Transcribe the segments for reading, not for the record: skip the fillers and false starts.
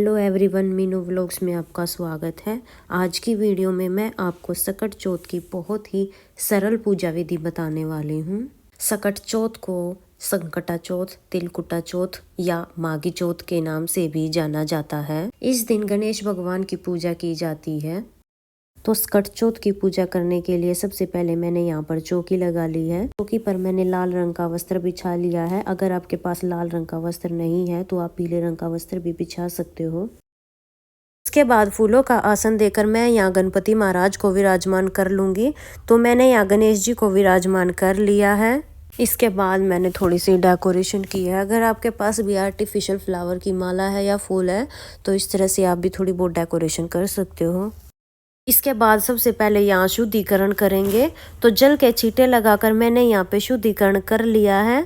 Hello everyone, Meenu vlogs में आपका स्वागत है। आज की वीडियो में मैं आपको सकट चौथ की बहुत ही सरल पूजा विधि बताने वाली हूँ। सकट चौथ को संकटा चौथ, तिलकुटा चौथ या माघी चौथ के नाम से भी जाना जाता है। इस दिन गणेश भगवान की पूजा की जाती है। तो सकट चौथ की पूजा करने के लिए सबसे पहले मैंने यहाँ पर चौकी लगा ली है। चौकी पर मैंने लाल रंग का वस्त्र बिछा लिया है। अगर आपके पास लाल रंग का वस्त्र नहीं है तो आप पीले रंग का वस्त्र भी बिछा सकते हो। इसके बाद फूलों का आसन देकर मैं यहाँ गणपति महाराज को विराजमान कर लूँगी। तो मैंने यहाँ गणेश जी को विराजमान कर लिया है। इसके बाद मैंने थोड़ी सी डेकोरेशन की है। अगर आपके पास भी आर्टिफिशियल फ्लावर की माला है या फूल है तो इस तरह से आप भी थोड़ी बहुत डेकोरेशन कर सकते हो। इसके बाद सबसे पहले यहाँ शुद्धिकरण करेंगे। तो जल के छींटे लगाकर मैंने यहाँ पे शुद्धिकरण कर लिया है।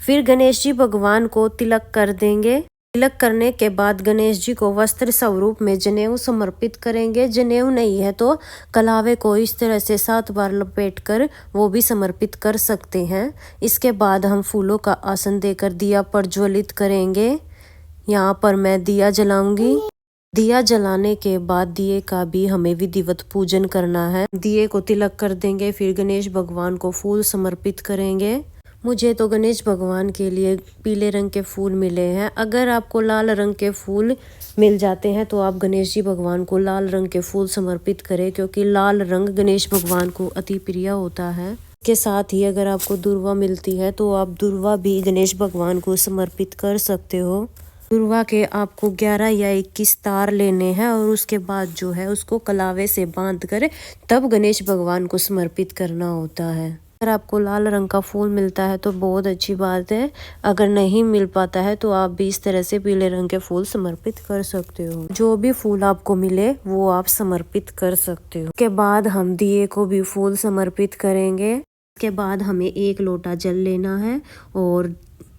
फिर गणेश जी भगवान को तिलक कर देंगे। तिलक करने के बाद गणेश जी को वस्त्र स्वरूप में जनेऊ समर्पित करेंगे। जनेऊ नहीं है तो कलावे को इस तरह से 7 बार लपेटकर वो भी समर्पित कर सकते हैं। इसके बाद हम फूलों का आसन देकर दिया प्रज्वलित करेंगे। यहाँ पर मैं दिया जलाऊंगी। दिया जलाने के बाद दिए का भी हमें विधिवत पूजन करना है। दिए को तिलक कर देंगे। फिर गणेश भगवान को फूल समर्पित करेंगे। मुझे तो गणेश भगवान के लिए पीले रंग के फूल मिले हैं। अगर आपको लाल रंग के फूल मिल जाते हैं तो आप गणेश जी भगवान को लाल रंग के फूल समर्पित करें, क्योंकि लाल रंग गणेश भगवान को अति प्रिय होता है। के साथ ही अगर आपको दुर्वा मिलती है तो आप दुर्वा भी गणेश भगवान को समर्पित कर सकते हो। दुर्वा के आपको 11 या 21 तार लेने हैं और उसके बाद जो है उसको कलावे से बांध कर तब गणेश भगवान को समर्पित करना होता है। अगर आपको लाल रंग का फूल मिलता है तो बहुत अच्छी बात है। अगर नहीं मिल पाता है तो आप भी इस तरह से पीले रंग के फूल समर्पित कर सकते हो। जो भी फूल आपको मिले वो आप समर्पित कर सकते हो। उसके बाद हम दिए को भी फूल समर्पित करेंगे। इसके बाद हमें 1 लोटा जल लेना है और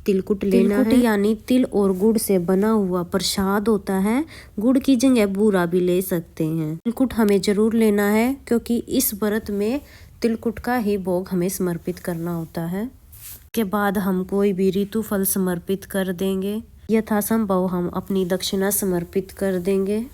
तिलकुट लेना है, यानी तिल और गुड़ से बना हुआ प्रसाद होता है। गुड़ की जगह बूरा भी ले सकते हैं। तिलकुट हमें जरूर लेना है, क्योंकि इस व्रत में तिलकुट का ही भोग हमें समर्पित करना होता है। के बाद हम कोई भी ऋतु फल समर्पित कर देंगे। यथासंभव हम अपनी दक्षिणा समर्पित कर देंगे।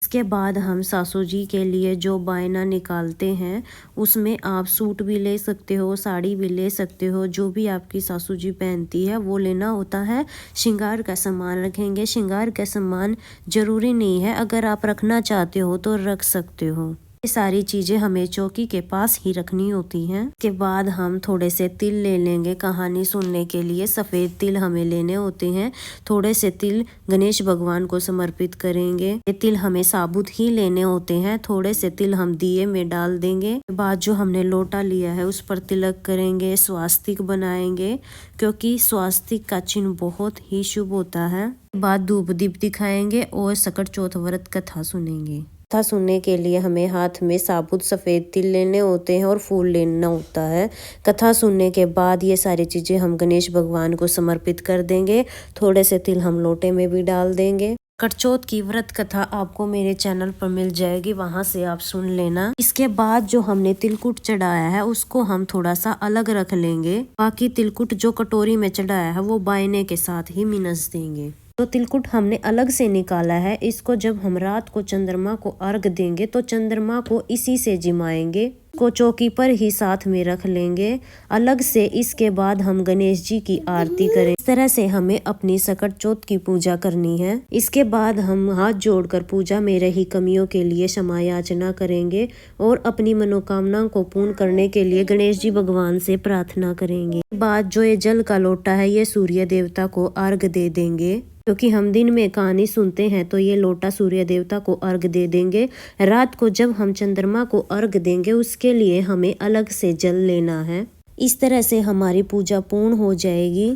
इसके बाद हम सासू जी के लिए जो बायना निकालते हैं उसमें आप सूट भी ले सकते हो, साड़ी भी ले सकते हो। जो भी आपकी सासू जी पहनती है वो लेना होता है। श्रृंगार का सामान रखेंगे। श्रृंगार का सामान जरूरी नहीं है, अगर आप रखना चाहते हो तो रख सकते हो। ये सारी चीजें हमें चौकी के पास ही रखनी होती हैं। इसके बाद हम थोड़े से तिल ले लेंगे कहानी सुनने के लिए। सफ़ेद तिल हमें लेने होते हैं। थोड़े से तिल गणेश भगवान को समर्पित करेंगे। ये तिल हमें साबुत ही लेने होते हैं। थोड़े से तिल हम दिए में डाल देंगे। बाद जो हमने लोटा लिया है उस पर तिलक करेंगे, स्वास्तिक बनाएंगे, क्योंकि स्वास्तिक का चिन्ह बहुत ही शुभ होता है। बाद धूप दीप दिखाएंगे और सकट चौथ व्रत कथा सुनेंगे। कथा सुनने के लिए हमें हाथ में साबुत सफ़ेद तिल लेने होते हैं और फूल लेना होता है। कथा सुनने के बाद ये सारी चीज़ें हम गणेश भगवान को समर्पित कर देंगे। थोड़े से तिल हम लोटे में भी डाल देंगे। सकट चौथ की व्रत कथा आपको मेरे चैनल पर मिल जाएगी, वहां से आप सुन लेना। इसके बाद जो हमने तिलकुट चढ़ाया है उसको हम थोड़ा सा अलग रख लेंगे। बाकी तिलकुट जो कटोरी में चढ़ाया है वो बायने के साथ ही मिनस देंगे। तो तिलकुट हमने अलग से निकाला है। इसको जब हम रात को चंद्रमा को अर्घ देंगे तो चंद्रमा को इसी से जिमाएंगे। को चौकी पर ही साथ में रख लेंगे अलग से। इसके बाद हम गणेश जी की आरती करें। इस तरह से हमें अपनी सकट चौथ की पूजा करनी है। इसके बाद हम हाथ जोड़कर पूजा में रही कमियों के लिए क्षमा याचना करेंगे और अपनी मनोकामना को पूर्ण करने के लिए गणेश जी भगवान से प्रार्थना करेंगे। बाद जो ये जल का लोटा है ये सूर्य देवता को अर्घ दे देंगे, क्योंकि हम दिन में कहानी सुनते हैं तो ये लोटा सूर्य देवता को अर्घ दे देंगे। रात को जब हम चंद्रमा को अर्घ देंगे उसके लिए हमें अलग से जल लेना है। इस तरह से हमारी पूजा पूर्ण हो जाएगी।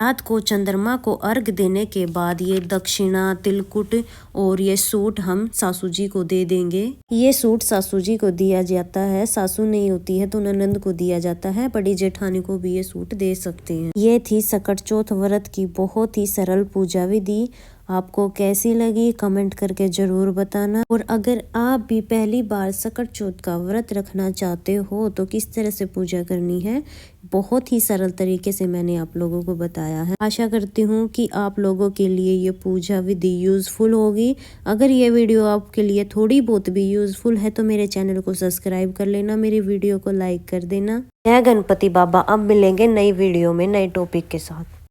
रात को चंद्रमा को अर्घ देने के बाद ये दक्षिणा, तिलकुट और ये सूट हम सासू जी को दे देंगे। ये सूट सासू जी को दिया जाता है। सासू नहीं होती है तो ननंद को दिया जाता है। बड़ी जेठानी को भी ये सूट दे सकते हैं। ये थी सकट चौथ व्रत की बहुत ही सरल पूजा विधि। आपको कैसी लगी कमेंट करके ज़रूर बताना। और अगर आप भी पहली बार सकट चौथ का व्रत रखना चाहते हो तो किस तरह से पूजा करनी है, बहुत ही सरल तरीके से मैंने आप लोगों को बताया है। आशा करती हूँ कि आप लोगों के लिए ये पूजा विधि यूज़फुल होगी। अगर ये वीडियो आपके लिए थोड़ी बहुत भी यूज़फुल है तो मेरे चैनल को सब्सक्राइब कर लेना, मेरी वीडियो को लाइक कर देना। जय गणपति बाबा। अब मिलेंगे नई वीडियो में नए टॉपिक के साथ।